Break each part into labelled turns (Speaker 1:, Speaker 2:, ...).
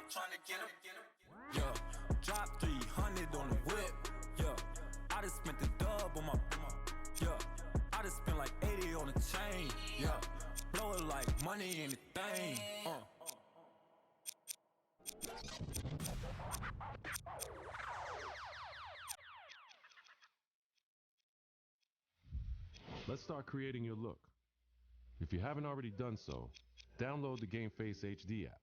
Speaker 1: tryna get him. Yeah, drop 300 on the whip. Yeah, I just spent the dub on my. Yeah, I just spent like 80 on the chain. Yeah, blow it like money in the thing.
Speaker 2: Let's start creating your look. If you haven't already done so, download the GameFace HD app.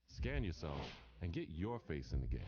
Speaker 2: Scan yourself and get your face in the game.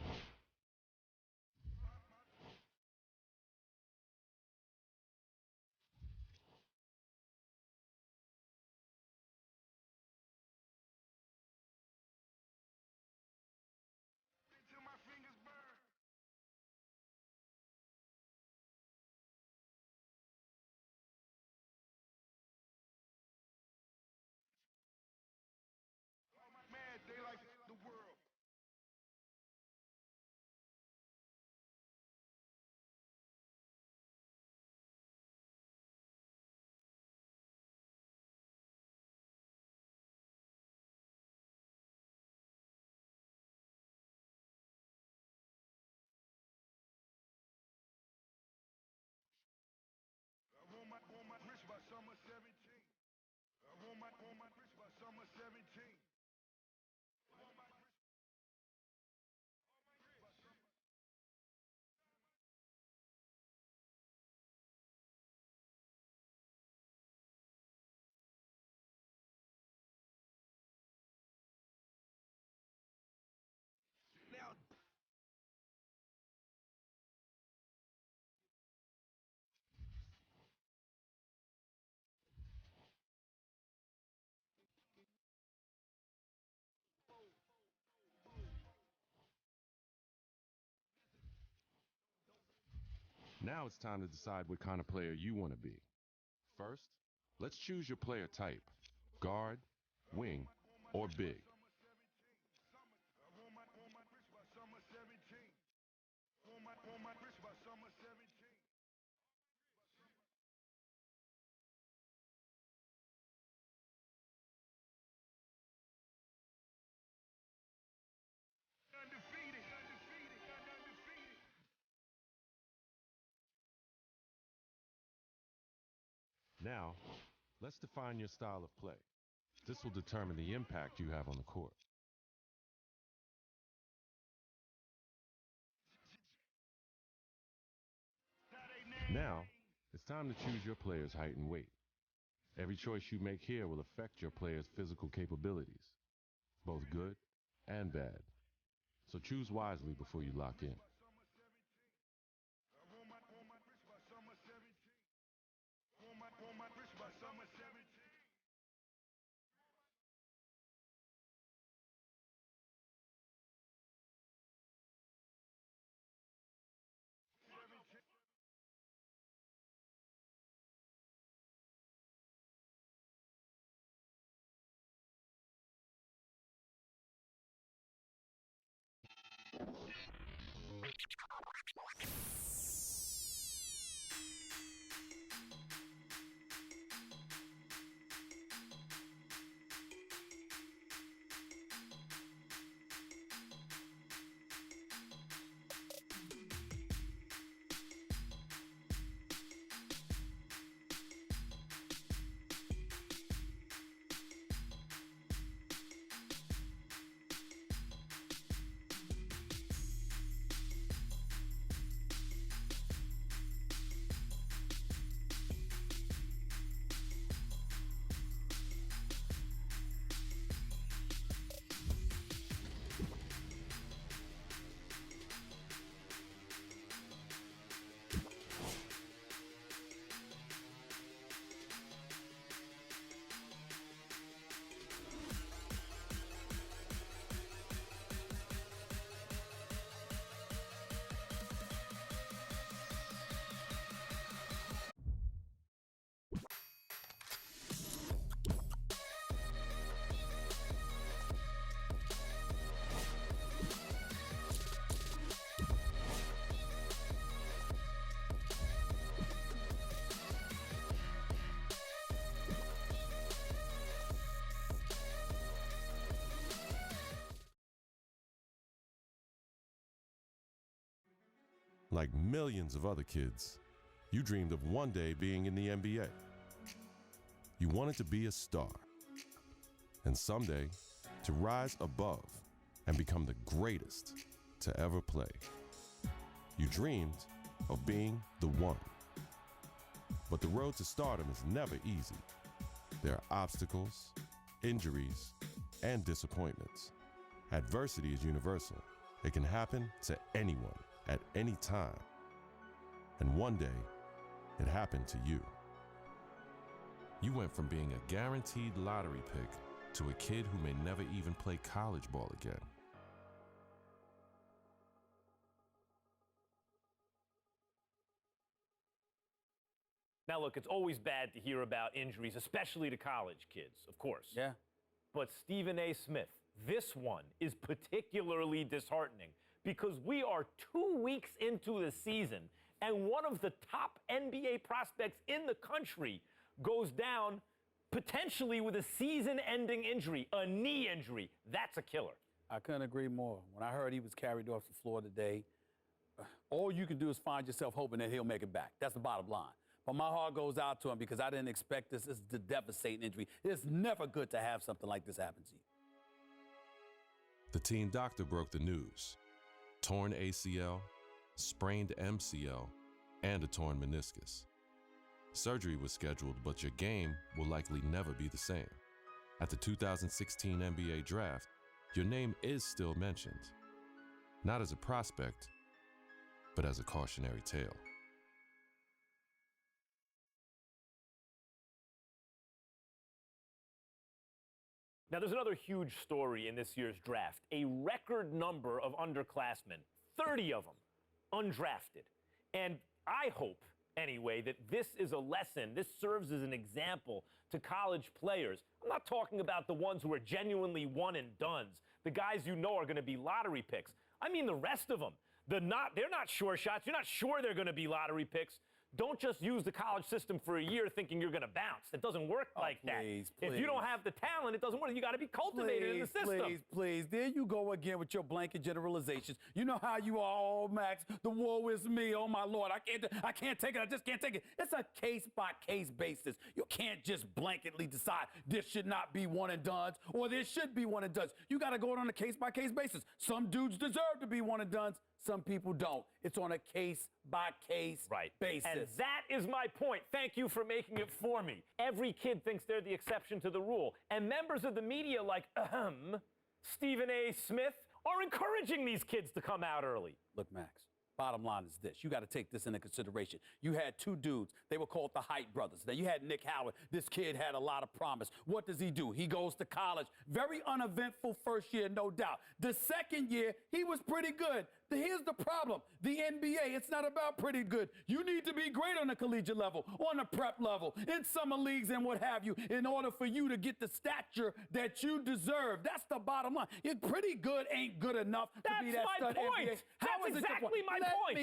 Speaker 2: Now it's time to decide what kind of player you want to be. First, let's choose your player type: guard, wing, or big. Now, let's define your style of play. This will determine the impact you have on the court. Now, it's time to choose your player's height and weight. Every choice you make here will affect your player's physical capabilities, both good and bad. So choose wisely before you lock in. Like millions of other kids, you dreamed of one day being in the NBA. You wanted to be a star, and someday to rise above and become the greatest to ever play. You dreamed of being the one. But the road to stardom is never easy. There are obstacles, injuries, and disappointments. Adversity is universal. It can happen to anyone at any time. And one day, it happened to you. You went from being a guaranteed lottery pick to a kid who may never even play college ball again.
Speaker 3: Now, look, it's always bad to hear about injuries, especially to college kids, of course.
Speaker 4: Yeah.
Speaker 3: But Stephen A. Smith, this one is particularly disheartening because we are 2 weeks into the season and one of the top NBA prospects in the country goes down potentially with a season-ending injury, a knee injury. That's a killer.
Speaker 4: I couldn't agree more. When I heard he was carried off the floor today, all you can do is find yourself hoping that he'll make it back. That's the bottom line. But my heart goes out to him because I didn't expect this. This is a devastating injury. It's never good to have something like this happen to you.
Speaker 2: The team doctor broke the news. Torn ACL, sprained MCL, and a torn meniscus. Surgery was scheduled, but your game will likely never be the same. At the 2016 NBA draft, your name is still mentioned. Not as a prospect, but as a cautionary tale.
Speaker 3: Now, there's another huge story in this year's draft. A record number of underclassmen, 30 of them, undrafted. And I hope, anyway, that this is a lesson. This serves as an example to college players. I'm not talking about the ones who are genuinely one and dones, the guys you know are going to be lottery picks. I mean the rest of them. They're not sure shots. You're not sure they're going to be lottery picks. Don't just use the college system for a year thinking you're going to bounce. It doesn't work like that. If you don't have the talent, it doesn't work. You got to be cultivated in the system.
Speaker 4: Please. There you go again with your blanket generalizations. You know how you are, oh, Max, the woe is me. Oh, my Lord, I can't take it. I just can't take it. It's a case-by-case basis. You can't just blanketly decide this should not be one and dones or this should be one and dones. You got to go on a case-by-case basis. Some dudes deserve to be one and dones. Some people don't. It's on a case-by-case basis.
Speaker 3: And that is my point. Thank you for making it for me. Every kid thinks they're the exception to the rule. And members of the media like, Stephen A. Smith, are encouraging these kids to come out early.
Speaker 4: Look, Max, bottom line is this. You got to take this into consideration. You had two dudes. They were called the Height brothers. Now, you had Nick Howard. This kid had a lot of promise. What does he do? He goes to college. Very uneventful first year, no doubt. The second year, he was pretty good. Here's the problem. The NBA, it's not about pretty good. You need to be great on the collegiate level, on the prep level, in summer leagues and what have you, in order for you to get the stature that you deserve. That's the bottom line. Pretty good ain't good enough to be that stud NBA.
Speaker 3: That's exactly my point.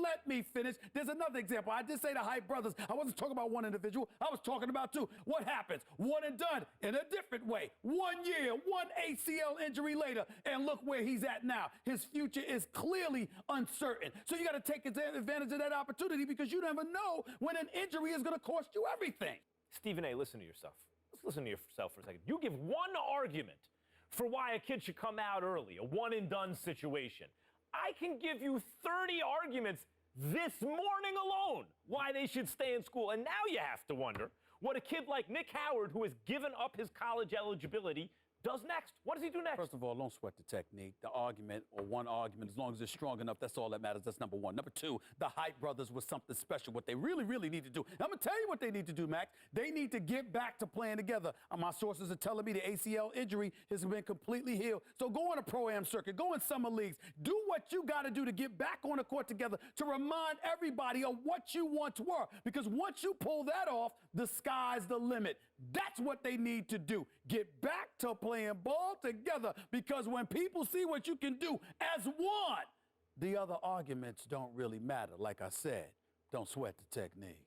Speaker 4: Let me finish. There's another example. I did say the Height brothers. I wasn't talking about one individual. I was talking about two. What happens? One and done in a different way. 1 year, one ACL injury later, and look where he's at now. His future is clearly uncertain. So you got to take advantage of that opportunity because you never know when an injury is going to cost you everything.
Speaker 3: Stephen A., listen to yourself. Let's listen to yourself for a second. You give one argument for why a kid should come out early, a one-and-done situation. I can give you 30 arguments this morning alone why they should stay in school. And now you have to wonder what a kid like Nick Howard, who has given up his college eligibility, does next. What does he do next?
Speaker 4: First of all, don't sweat the technique. The argument, or one argument, as long as it's strong enough, that's all that matters. That's number one. Number two, the Height brothers was something special. What they really, really need to do. I'm going to tell you what they need to do, Max. They need to get back to playing together. My sources are telling me the ACL injury has been completely healed. So go on a pro-am circuit. Go in summer leagues. Do what you got to do to get back on the court together to remind everybody of what you once were. Because once you pull that off, the sky's the limit. That's what they need to do. Get back to playing ball together, because when people see what you can do as one, the other arguments don't really matter. Like I said, don't sweat the technique.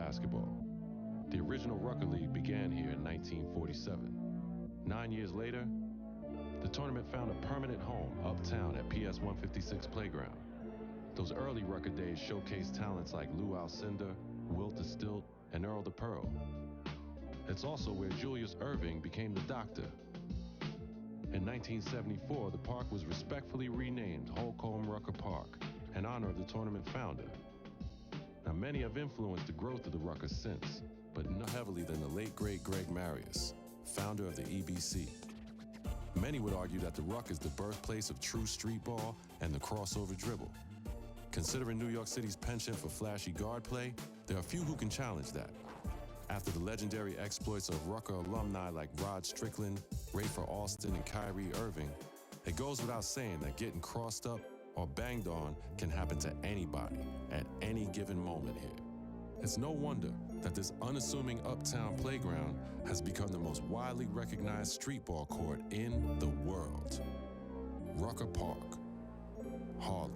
Speaker 2: basketball. The original Rucker League began here in 1947. 9 years later, the tournament found a permanent home uptown at PS 156 Playground. Those early Rucker days showcased talents like Lou Alcindor, Wilt the Stilt, and Earl the Pearl. It's also where Julius Erving became the Doctor. In 1974, the park was respectfully renamed Holcomb Rucker Park in honor of the tournament founder. Now, many have influenced the growth of the Rucker since, but not heavily than the late great Greg Marius, founder of the EBC. Many would argue that the Ruck is the birthplace of true street ball and the crossover dribble. Considering New York City's penchant for flashy guard play, there are few who can challenge that. After the legendary exploits of Rucker alumni like Rod Strickland, Rafer Alston, and Kyrie Irving, it goes without saying that getting crossed up or banged on can happen to anybody at any given moment here. It's no wonder that this unassuming uptown playground has become the most widely recognized street ball court in the world. Rucker Park, Harlem.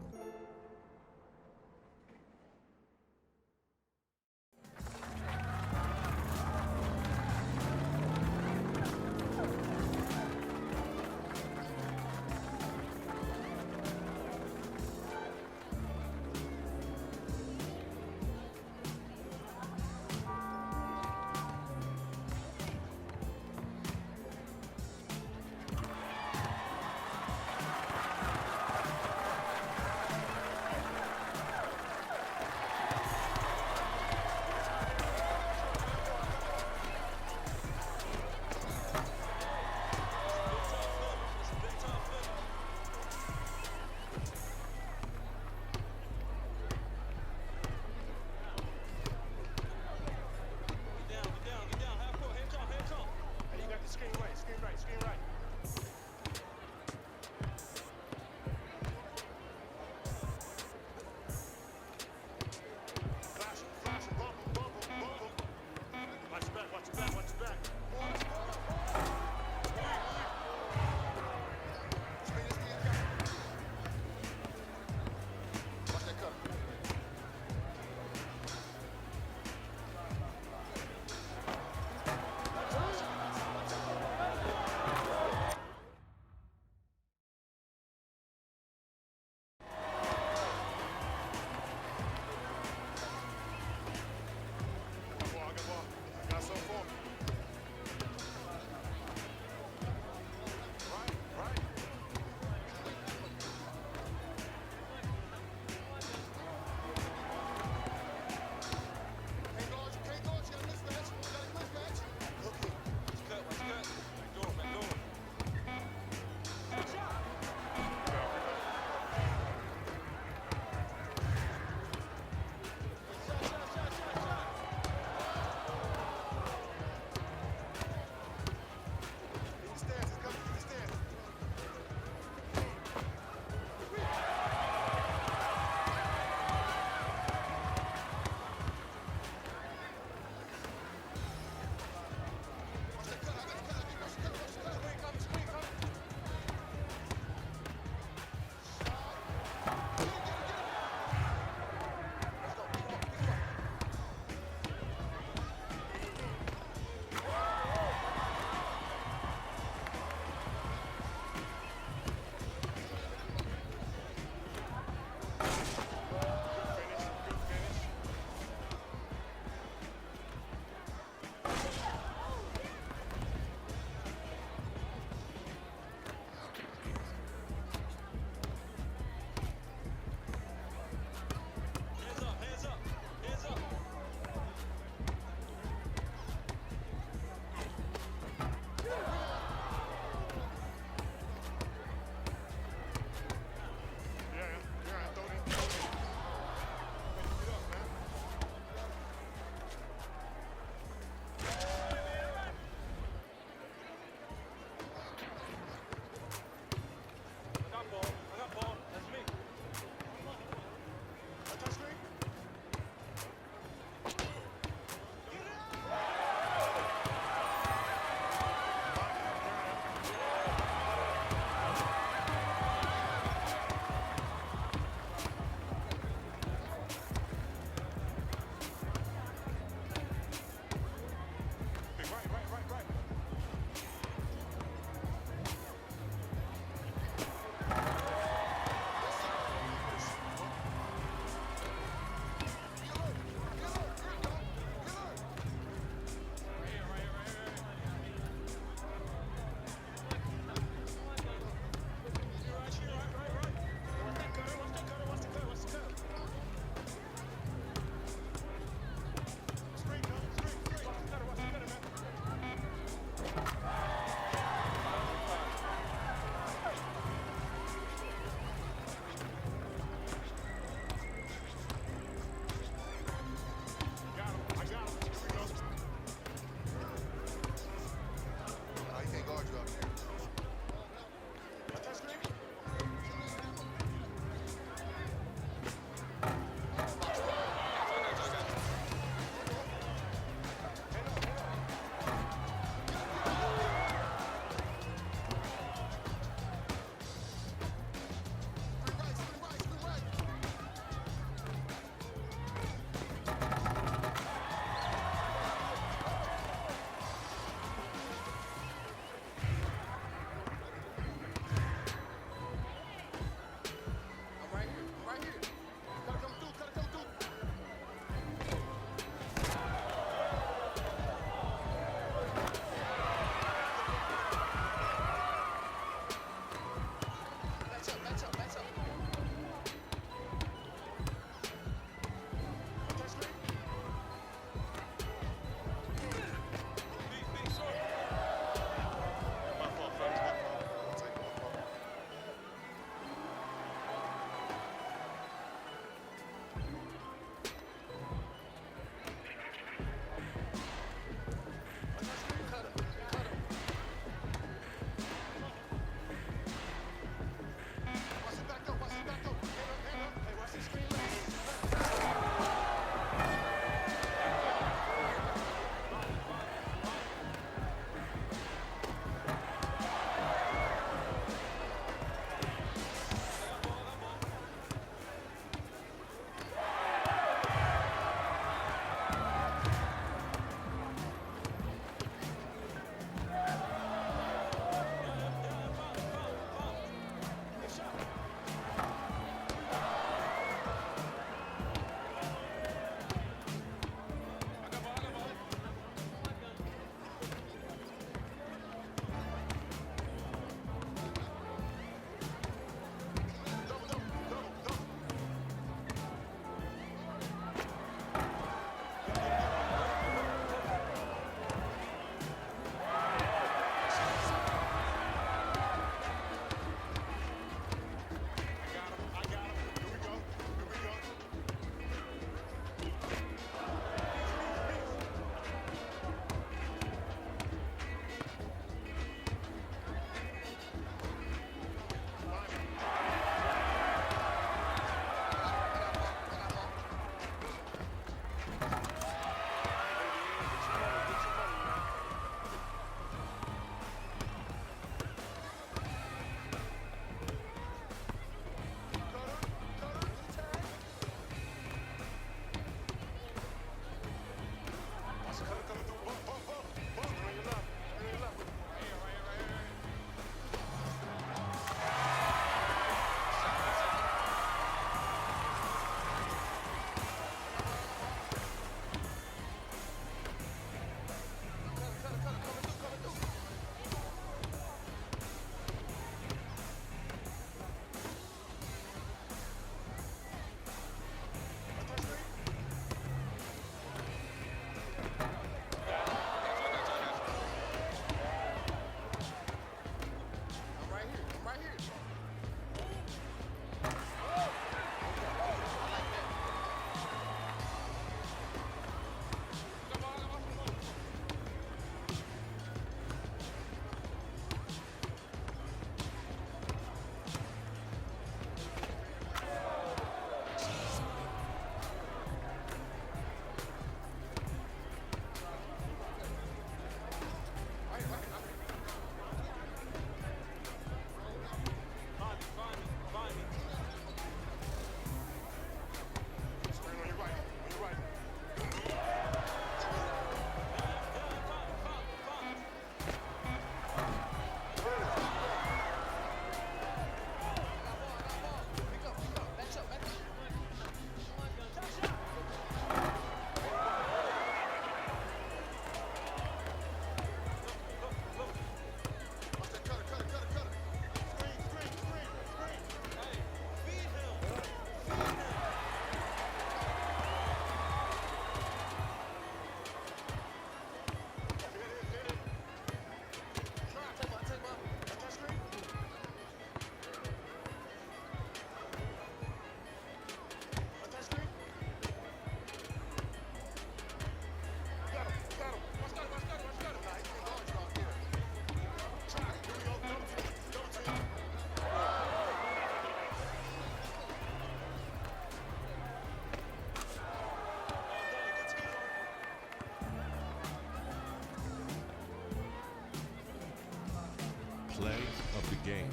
Speaker 2: play of the game.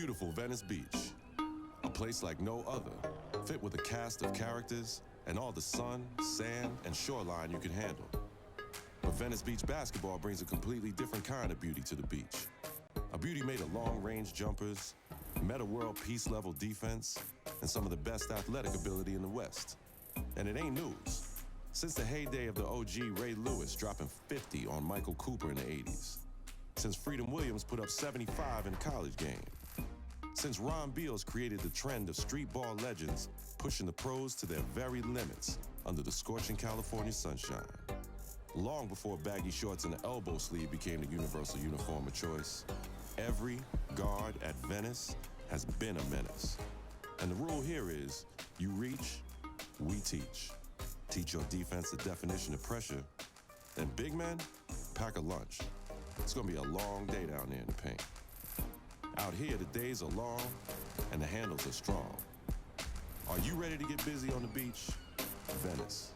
Speaker 2: Beautiful Venice Beach, a place like no other, fit with a cast of characters and all the sun, sand, and shoreline you can handle. But Venice Beach basketball brings a completely different kind of beauty to the beach. A beauty made of long-range jumpers, meta-world peace-level defense, and some of the best athletic ability in the West. And it ain't news. Since the heyday of the OG Ray Lewis dropping 50 on Michael Cooper in the 80s. Since Freedom Williams put up 75 in a college game. Since Ron Beals created the trend of street ball legends pushing the pros to their very limits under the scorching California sunshine. Long before baggy shorts and the elbow sleeve became the universal uniform of choice, every guard at Venice has been a menace. And the rule here is, you reach, we teach. Teach your defense the definition of pressure, and big men, pack a lunch. It's gonna be a long day down there in the paint. Out here, the days are long and the handles are strong. Are you ready to get busy on the beach? Venice.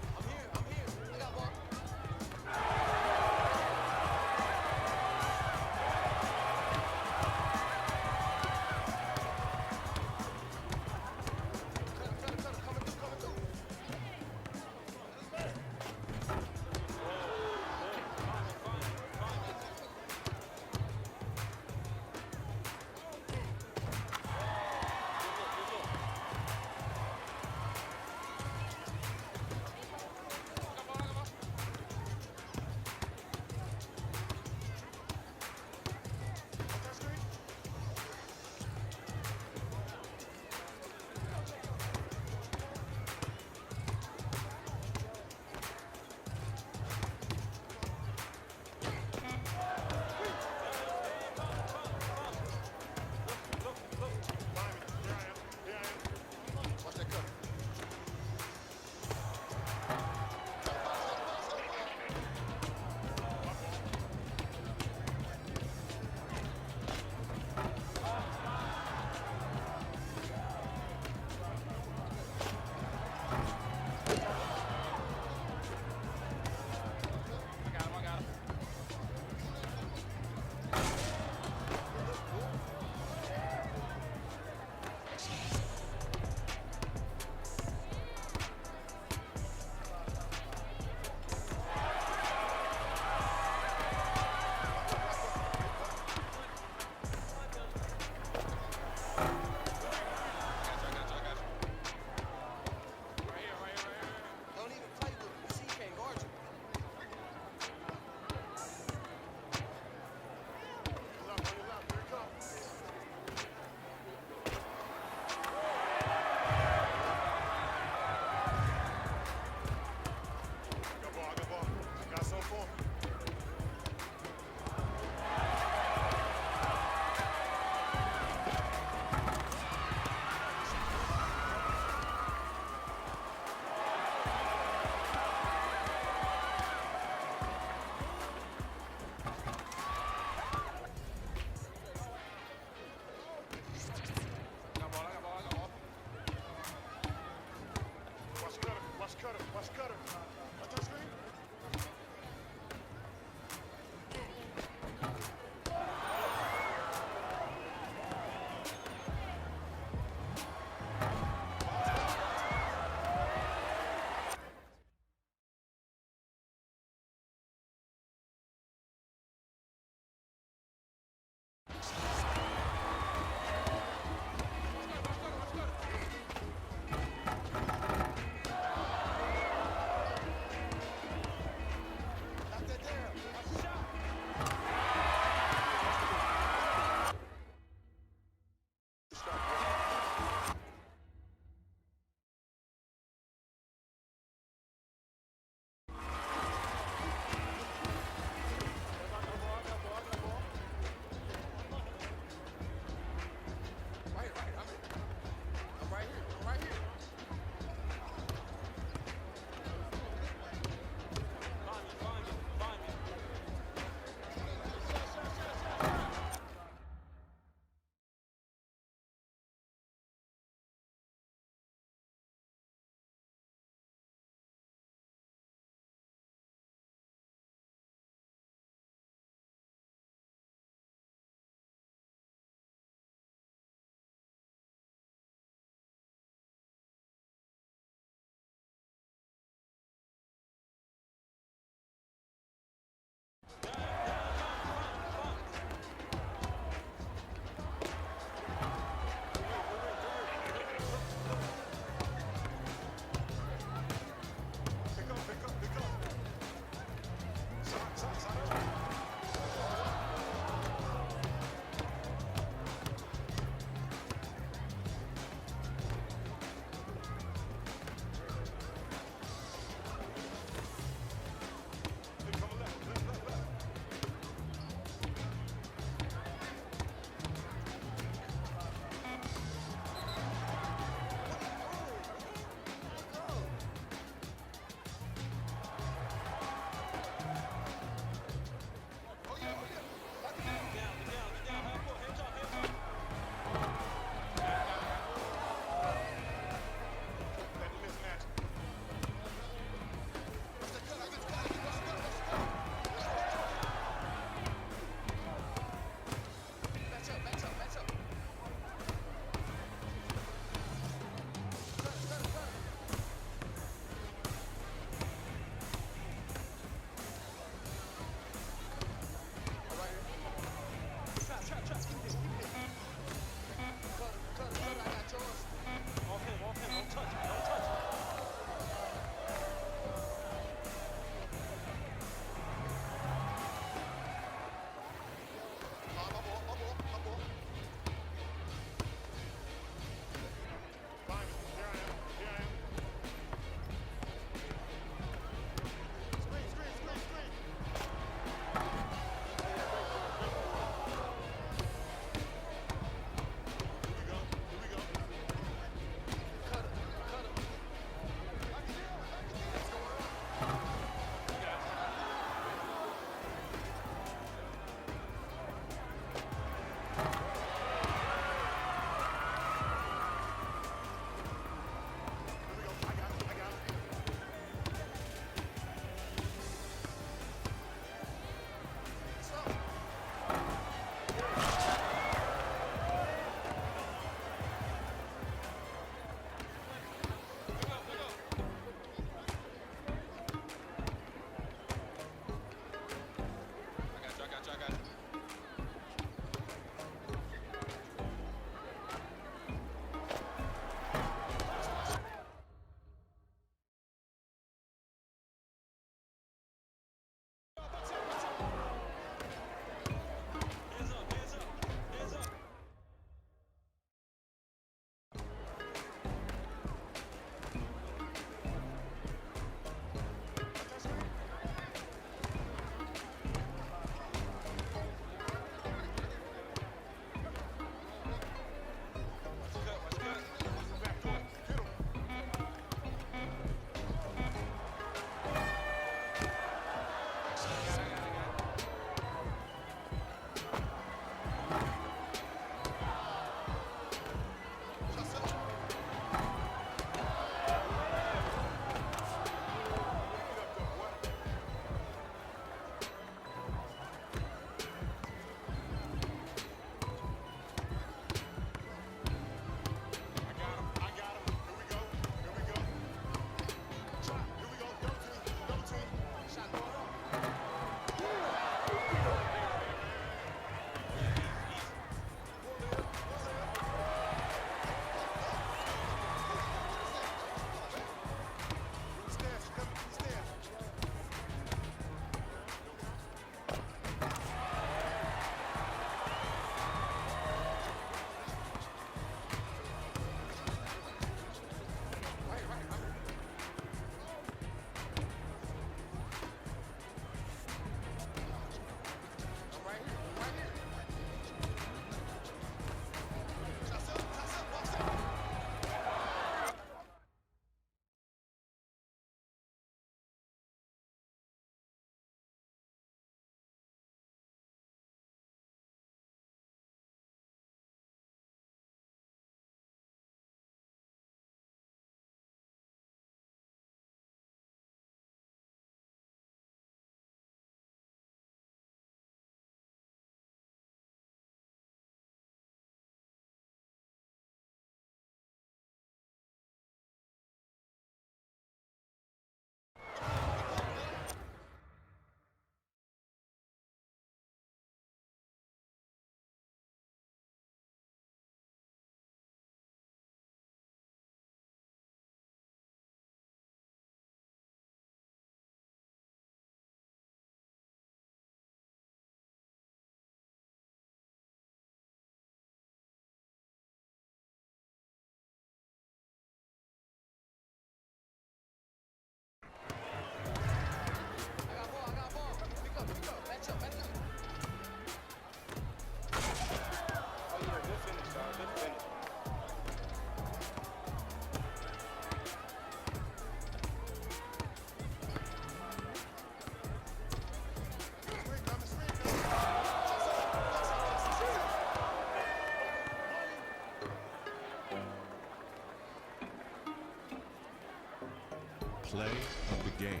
Speaker 2: Play of the game.